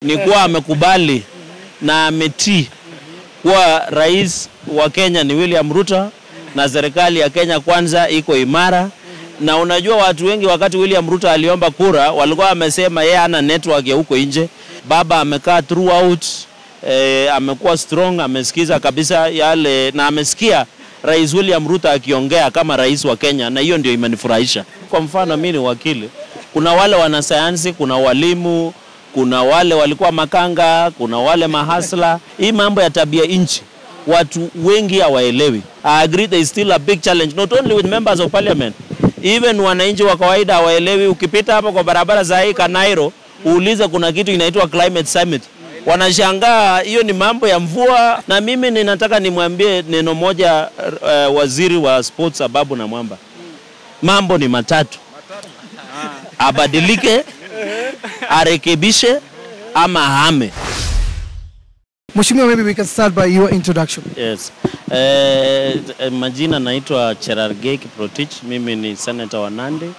ni kuwa amekubali na AMETII kuwa rais wa Kenya ni William RUTO na serikali ya Kenya kwanza iko imara. Na unajua watu wengi wakati William RUTO aliomba kura walikuwa wamesema yeye ana network ya huko nje. Baba amekaa throughout, amekuwa strong, amesikiza kabisa yale na amesikia Rais William RUTO akiongea kama rais wa Kenya, na hiyo ndio imenifurahisha. Kwa mfano mimi ni wakili, kuna wale wanasayansi, kuna walimu, kuna wale walikuwa makanga, kuna wale mahasla. Hii mambo ya tabia nchi watu wengi hawaelewi. I agree there is still a big challenge, not only with members of parliament, even wananchi wa kawaida hawaelewi. Ukipita hapa kwa barabara za hii Kanairo uulize kuna kitu inaitwa climate summit, wanashangaa hiyo ni mambo ya mvua. Na mimi ninataka nimwambie neno moja waziri wa sports Ababu Namwamba, mambo ni matatu: abadilike, arekebishe ama hame. Mheshimiwa, maybe we can start by your introduction. Yes. Majina naitwa Cherargei Kiprotich. Mimi ni senator wa Nandi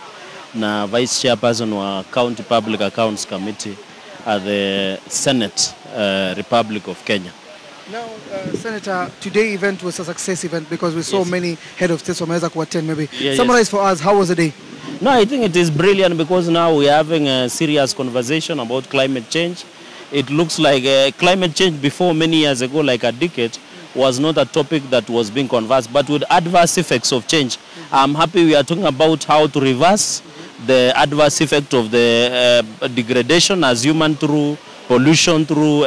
na vice chairperson wa County Public Accounts Committee at the Senate Republic of Kenya. Now, Senator, today's event was a success event because we saw many head of states wameweza ku attend. Maybe summarize for us, how was the day? No, I think it is brilliant because now we are having a serious conversation about climate change. It looks like climate change before many years ago, like a decade, was not a topic that was being conversed. But with adverse effects of change, I'm happy we are talking about how to reverse the adverse effect of the degradation as human through pollution, through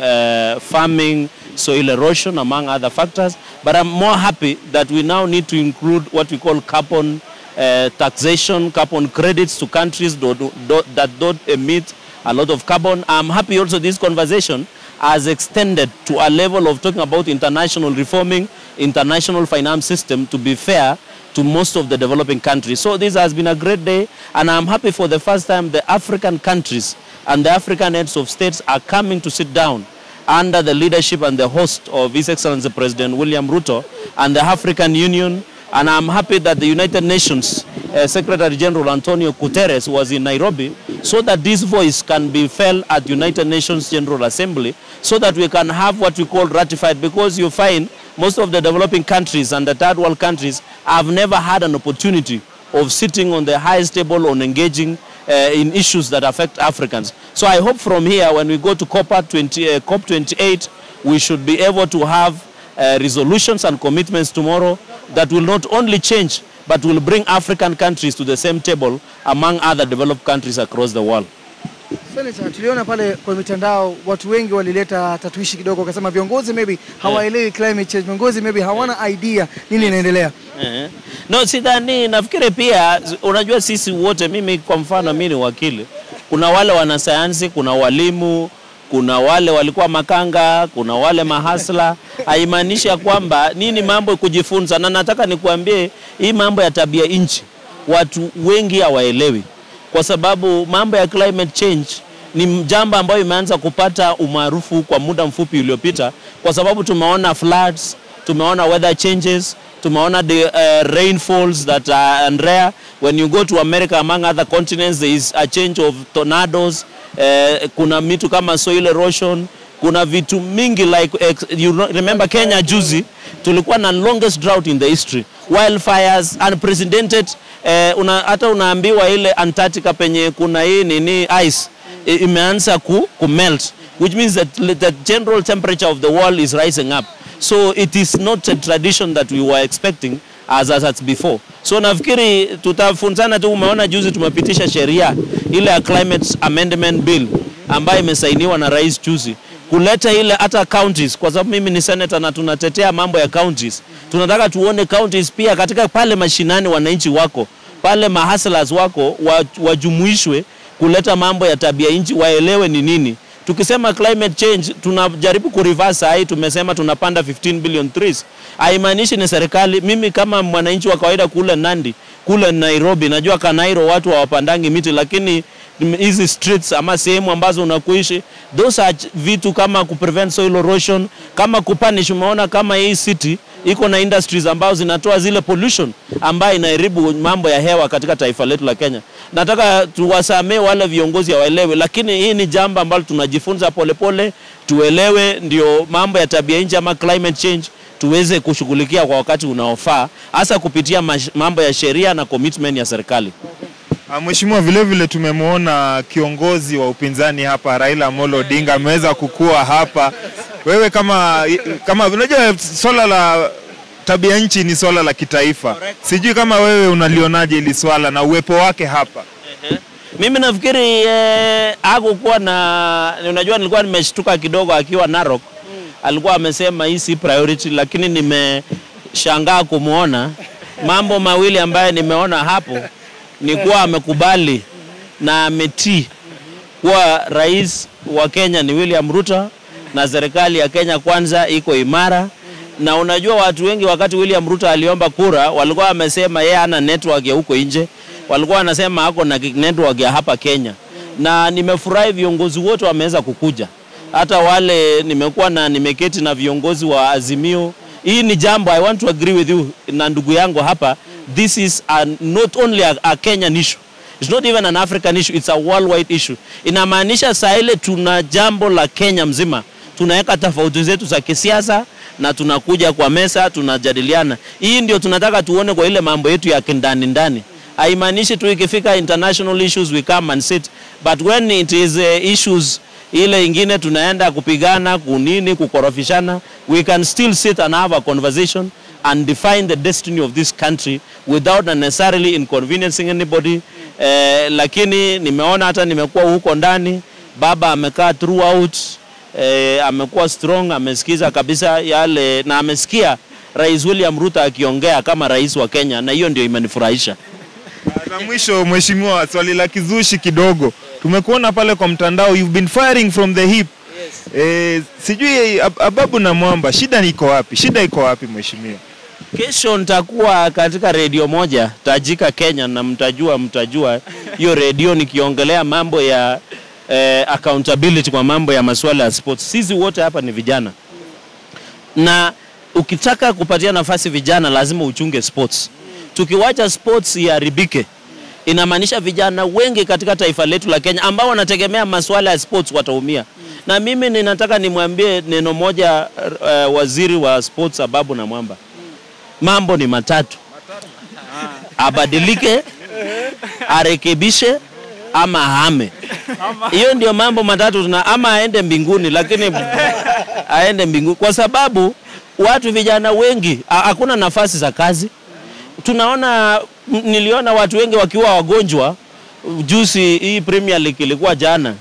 farming, soil erosion, among other factors. But I'm more happy that we now need to include what we call carbon taxation, carbon credits to countries that don't emit a lot of carbon. I'm happy also this conversation has extended to a level of talking about international reforming, international finance system to be fair to most of the developing countries. So this has been a great day, and I'm happy for the first time the African countries and the African heads of states are coming to sit down under the leadership and the host of His Excellency President William RUTO and the African Union. And I'm happy that the United Nations Secretary General Antonio Guterres was in Nairobi so that this voice can be felt at United Nations General Assembly so that we can have what we call ratified, because you find most of the developing countries and the third world countries have never had an opportunity of sitting on the highest table on engaging in issues that affect Africans. So I hope from here when we go to COP28 we should be able to have resolutions and commitments tomorrow that will not only change but will bring African countries to the same table among other developed countries across the world. Senator, tuliona pale kwa mitandao watu wengi walileta tatuishi kidogo, wakasema viongozi maybe hawaelewi climate change, viongozi maybe hawana idea nini inaendelea. No, sidhani, nafikiri pia unajua sisi wote, mimi kwa mfano mimi ni wakili, kuna wale wanasayansi, kuna walimu, kuna wale walikuwa makanga, kuna wale mahasla. Haimaanisha kwamba nini mambo kujifunza, na nataka nikuambie hii mambo ya tabia nchi watu wengi hawaelewi, kwa sababu mambo ya climate change ni jambo ambayo imeanza kupata umaarufu kwa muda mfupi uliopita, kwa sababu tumeona floods, tumeona weather changes, tumeona the rainfalls that are rare. When you go to America, among other continents, there is a change of tornadoes. Kuna mitu kama soil erosion, kuna vitu mingi like you remember Kenya juzi tulikuwa na longest drought in the history, wildfires, unprecedented. Hata unaambiwa ile Antarctica penye kuna hii nini ice imeanza ku melt, which means that the general temperature of the world is rising up. So it is not a tradition that we were expecting as before. So nafikiri tutafunzana tu. Umeona juzi tumepitisha sheria ile ya climate amendment bill ambayo imesainiwa na rais juzi, kuleta ile hata counties, kwa sababu mimi ni senator na tunatetea mambo ya counties. Tunataka tuone counties pia katika pale mashinani wananchi wako, pale mahaslas wako wajumuishwe kuleta mambo ya tabia nchi, waelewe ni nini. Tukisema climate change tunajaribu kureverse. Hai tumesema tunapanda 15 billion trees. Haimaanishi ni serikali. Mimi kama mwananchi wa kawaida kule Nandi, kule Nairobi, najua Kanairo watu hawapandangi miti, lakini hizi streets ama sehemu ambazo unakuishi, those are vitu kama ku prevent soil erosion, kama kupunish. Umeona kama hii city iko na industries ambazo zinatoa zile pollution ambayo inaharibu mambo ya hewa katika taifa letu la Kenya. Nataka tuwasamee wale viongozi waelewe, lakini hii ni jambo ambalo tunajifunza polepole, tuelewe ndio mambo ya tabia nchi ama climate change tuweze kushughulikia kwa wakati unaofaa, hasa kupitia mambo ya sheria na commitment ya serikali. Mheshimiwa, vile vile tumemwona kiongozi wa upinzani hapa Raila Odinga ameweza kukua hapa. Wewe kama unajua swala la tabia nchi ni swala la kitaifa. Sijui kama wewe unalionaje ili swala na uwepo wake hapa. Mimi nafikiri hakukuwa na, unajua nilikuwa nimeshtuka kidogo akiwa Narok. Alikuwa amesema hii si priority, lakini nimeshangaa kumuona. Mambo mawili ambaye nimeona hapo ni kuwa amekubali na ametii kuwa rais wa Kenya ni William RUTO na serikali ya Kenya kwanza iko imara. Na unajua watu wengi wakati William RUTO aliomba kura walikuwa wamesema yeye hana network ya huko nje, walikuwa wanasema hako na network ya hapa Kenya. Na nimefurahi viongozi wote wameweza kukuja, hata wale nimeketi na viongozi wa Azimio. Hii ni jambo I want to agree with you na ndugu yangu hapa. This is not only a Kenyan issue. It's not even an African issue. It's a worldwide issue. Inamaanisha saa ile tuna jambo la Kenya mzima. Tunaweka tofauti zetu za kisiasa na tunakuja kwa mesa tunajadiliana. Hii ndio tunataka tuone kwa ile mambo yetu ya kindani ndani. Haimaanishi tu ikifika international issues we come and sit, but when it is issues ile ingine tunaenda kupigana kunini kukorofishana, we can still sit and have a conversation and define the destiny of this country without necessarily inconveniencing anybody. Lakini nimeona hata nimekuwa huko ndani, baba amekaa throughout, amekuwa strong, amesikiza kabisa yale na amesikia Rais William RUTO akiongea kama rais wa Kenya, na hiyo ndio imenifurahisha. Na mwisho Mheshimiwa, swali la kizushi kidogo. Tumekuona pale kwa mtandao, you've been firing from the hip. Yes. Sijui Ababu Namwamba, shida iko wapi? Shida iko wapi Mheshimiwa? Kesho nitakuwa katika radio moja tajika Kenya, na mtajua hiyo radio nikiongelea mambo ya accountability kwa mambo ya masuala ya sports. Sisi wote hapa ni vijana, na ukitaka kupatia nafasi vijana lazima uchunge sports. Tukiwacha sports iharibike, inamaanisha vijana wengi katika taifa letu la Kenya ambao wanategemea masuala ya sports wataumia. Na mimi ninataka nimwambie neno moja waziri wa sports Ababu Namwamba. Mambo ni matatu. Abadilike, arekebishe ama ahame. Hiyo ndio mambo matatu, ama aende mbinguni, lakini aende mbinguni kwa sababu watu vijana wengi hakuna nafasi za kazi. Niliona watu wengi wakiwa wagonjwa juzi, hii Premier League ilikuwa jana.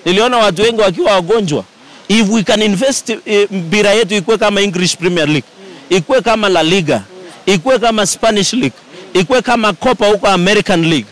Niliona watu wengi wakiwa wagonjwa. If we can invest mpira yetu ikuwe kama English Premier League, ikuwe kama La Liga, ikuwe kama Spanish League, ikuwe kama Copa huko American League,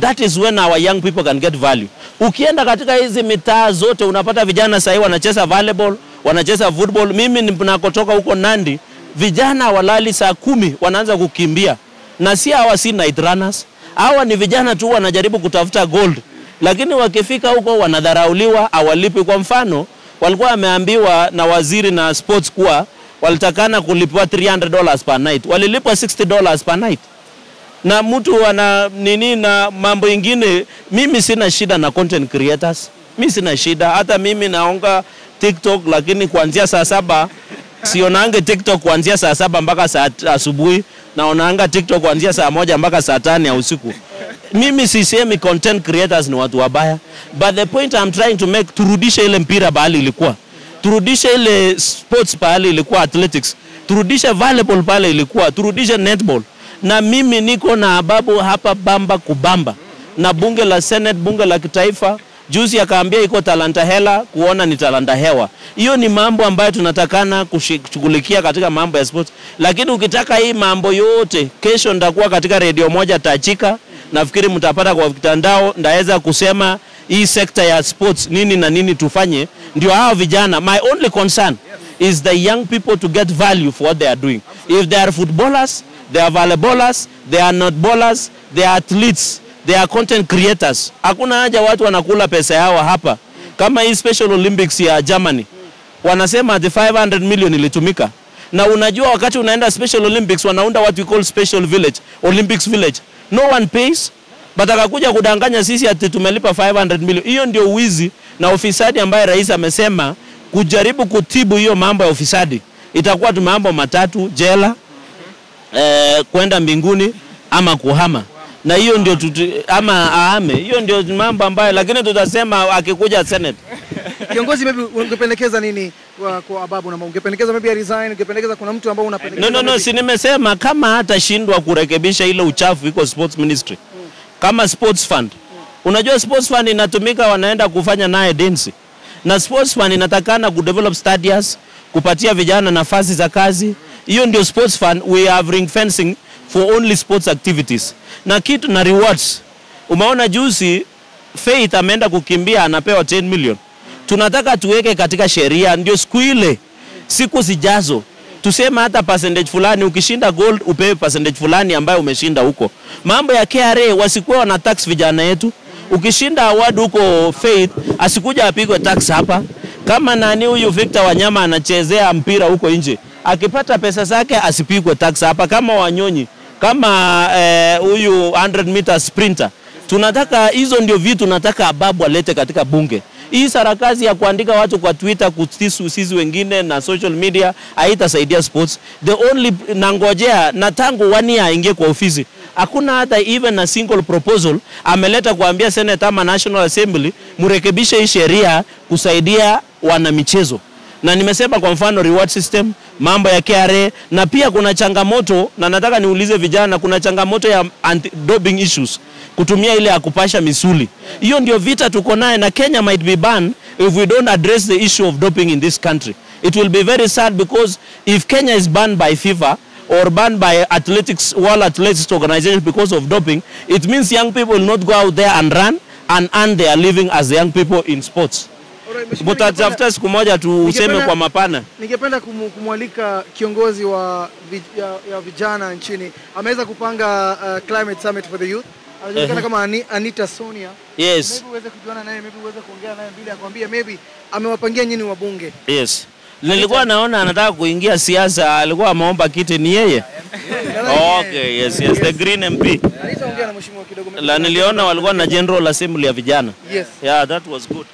that is when our young people can get value. Ukienda katika hizi mitaa zote unapata vijana sasa wanacheza volleyball, wanacheza football. Mimi ninakotoka huko Nandi, vijana walali saa 10 wanaanza kukimbia. Na si hawa si night runners. Hawa ni vijana tu wanajaribu kutafuta gold. Lakini wakifika huko wanadharauliwa, hawalipi. Kwa mfano, walikuwa wameambiwa na waziri na sports kuwa walitakana kulipwa $300 per night. Walilipwa $60 per night. Na mtu wana nini na mambo ingine. Mimi sina shida na content creators. Mimi sina shida. Hata mimi naonga TikTok, lakini kuanzia saa 7 sionange TikTok kuanzia saa 7 mpaka saa asubuhi, naonanga TikTok kuanzia saa 1 mpaka saa 5 ya usiku. Mimi sisemi content creators ni watu wabaya, but the point I'm trying to make, turudishe ile mpira bahali ilikuwa, turudishe ile sports bahali ilikuwa, athletics, turudishe volleyball pale ilikuwa, turudishe netball. Na mimi niko na Ababu hapa bamba kubamba na bunge la Senate, bunge la kitaifa. Juzi akaambia iko talanta hela, kuona ni talanta hewa. Hiyo ni mambo ambayo tunatakana kushughulikia katika mambo ya sports. Lakini ukitaka hii mambo yote, kesho nitakuwa katika radio moja tajika. Nafikiri mtapata kwa mtandao, ndaweza kusema hii sekta ya sports nini na nini tufanye ndio hao vijana. My only concern is the young people to get value for what they are doing. If they are footballers, they are volleyballers, they are netballers, they are athletes, they are content creators. Hakuna haja watu wanakula pesa yao hapa. Kama hii Special Olympics ya Germany, wanasema the 500 million ilitumika. Na unajua wakati unaenda Special Olympics wanaunda what we call Special Village, Olympics Village. No one pays, but akakuja kudanganya sisi ati tumelipa 500 million. Hiyo ndio wizi na ufisadi ambaye rais amesema kujaribu kutibu hiyo mambo ya ufisadi. Itakuwa tu mambo matatu, jela, kwenda mbinguni ama kuhama. Na hiyo ndio ama ahame. Hiyo ndio mambo ambayo lakini tutasema akikuja Senate. Kiongozi maybe ungependekeza nini kwa Ababu Namwamba? Ungependekeza maybe resign, ungependekeza kuna mtu ambao unapendekeza? No, si nimesema kama hatashindwa kurekebisha ile uchafu iko sports ministry. Kama sports fund. Unajua sports fund inatumika wanaenda kufanya naye dance. Na sports fund inatakana kudevelop stadiums, kupatia vijana nafasi za kazi. Hiyo ndio sports fund. We have ring fencing for only sports activities. Na kitu na rewards. Umeona juzi Faith ameenda kukimbia anapewa 10 million. Tunataka tuweke katika sheria ndio siku zijazo. Tuseme hata percentage fulani ukishinda gold upewe percentage fulani ambayo umeshinda huko. Mambo ya KRA wasikuwa wana tax vijana yetu. Ukishinda award huko Faith asikuja apigwe tax hapa. Kama nani huyu Victor Wanyama anachezea mpira huko nje, akipata pesa zake asipigwe tax hapa. Kama Wanyonyi, kama huyu 100 meter sprinter. Tunataka hizo ndio vitu tunataka Ababu alete katika bunge. Hii sarakazi ya kuandika watu kwa Twitter kutisu sisi wengine na social media haitasaidia sports. The only nangojea na tangu 1 year aingie kwa ofisi. Hakuna hata even a single proposal ameleta kuambia Senate ama National Assembly murekebishe hii sheria kusaidia wana michezo. Na nimesema kwa mfano reward system, mambo ya KRA, na pia kuna changamoto na nataka niulize vijana, kuna changamoto ya anti-doping issues, kutumia ile ya kupasha misuli. Hiyo ndio vita tuko naye na Kenya might be banned if we don't address the issue of doping in this country. It will be very sad because if Kenya is banned by FIFA or banned by World Athletics Organization because of doping, it means young people will not go out there and run and earn their living as young people in sports. Mutatafuta siku moja tuseme kwa mapana. Ningependa kumwalika kiongozi wa vijana nchini. Ameweza kupanga climate summit for the youth. Anajulikana kama Anita Sonia. Yes. Maybe uweze kujuana naye, maybe uweze kuongea naye bila akwambia maybe amewapangia nyinyi wabunge. Yes. Nilikuwa naona anataka kuingia siasa, alikuwa ameomba kiti ni yeye. Okay, yes, the Green MP. Anaongea na mheshimiwa kidogo. La niliona walikuwa na General Assembly ya vijana. Yes. Yeah, that was good.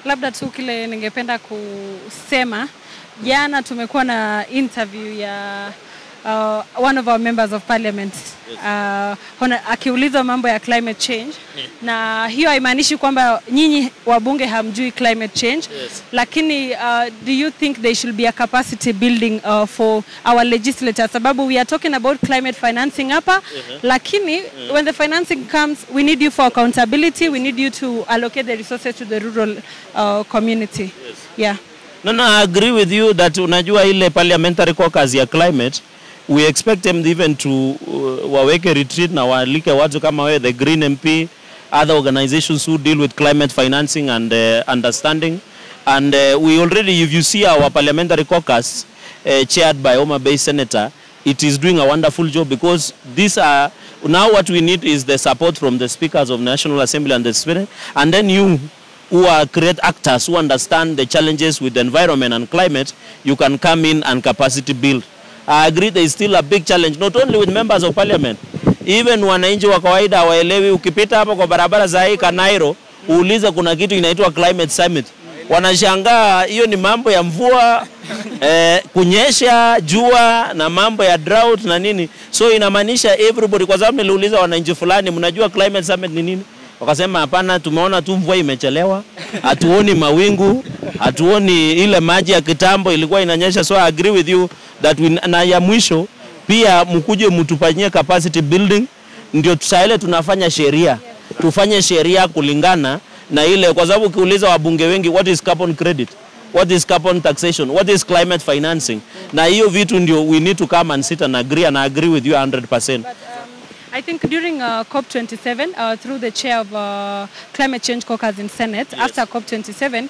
Labda tu kile ningependa kusema, jana tumekuwa na interview ya one of our members of parliament akiulizwa mambo ya climate change. Na hiyo haimaanishi kwamba nyinyi wabunge hamjui climate change. Lakini do you think there should be a capacity building for our legislators? Sababu we are talking about climate financing hapa, lakini when the financing comes, we need you for accountability, we need you to allocate the resources to the rural community. Yeah. No, I agree with you that unajua ile parliamentary caucus ya climate, we expect them even to waweke retreat na walike watu kama wewe, the Green MP, other organizations who deal with climate financing and understanding. And we already, if you see our parliamentary caucus chaired by Homa Bay Senator, it is doing a wonderful job because these are, now what we need is the support from the speakers of National Assembly and the Senate, and then you who are great actors who understand the challenges with the environment and climate, you can come in and capacity build. I agree there is still a big challenge, not only with members of parliament, even wananchi wa kawaida waelewi. Ukipita hapa kwa barabara za hii Kanairo, uuliza kuna kitu inaitwa climate summit. Wanashangaa hiyo ni mambo ya mvua, kunyesha, jua na mambo ya drought na nini. So inamaanisha everybody, kwa sababu niliuliza wananchi fulani, mnajua climate summit ni nini? Wakasema hapana, tumeona tu mvua imechelewa, hatuoni mawingu, hatuoni ile maji ya kitambo ilikuwa inanyesha. So I agree with you that na ya mwisho pia mkuje mtufanyie capacity building, ndio tusaile tunafanya sheria. Tufanye sheria kulingana na ile, kwa sababu ukiuliza wabunge wengi what is carbon credit, what is carbon taxation, what is climate financing, na hiyo vitu ndio we need to come and sit and agree, and I agree with you 100%. I think during COP27, through the chair of Climate Change Caucus in Senate, after COP27,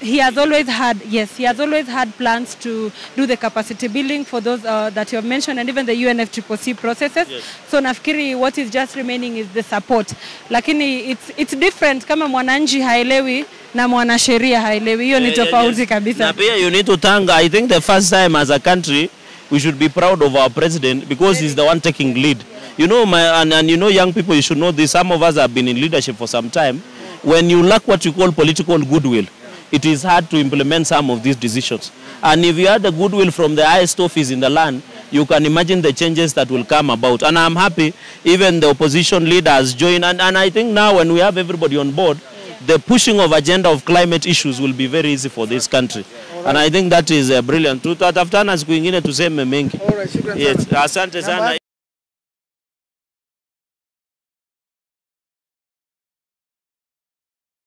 he has always had plans to do the capacity building for those that you have mentioned, and even the UNFCCC processes. So nafikiri what is just remaining is the support. Lakini it's different kama mwananchi haelewi na mwanasheria haelewi, hiyo ni tofauti kabisa. Na pia you need to thank, I think the first time as a country we should be proud of our president because he's the one taking lead. You know, and you know, young people, you should know this. Some of us have been in leadership for some time. When you lack what you call political goodwill, it is hard to implement some of these decisions. And if you had the goodwill from the highest office in the land, you can imagine the changes that will come about. And I'm happy even the opposition leader has joined. And I think now when we have everybody on board, the pushing of agenda of climate issues will be very easy for this country. And I think that is brilliant. Tutataftana siku ingine tuseme mengi. All right, shukran sana. Yes, asante sana.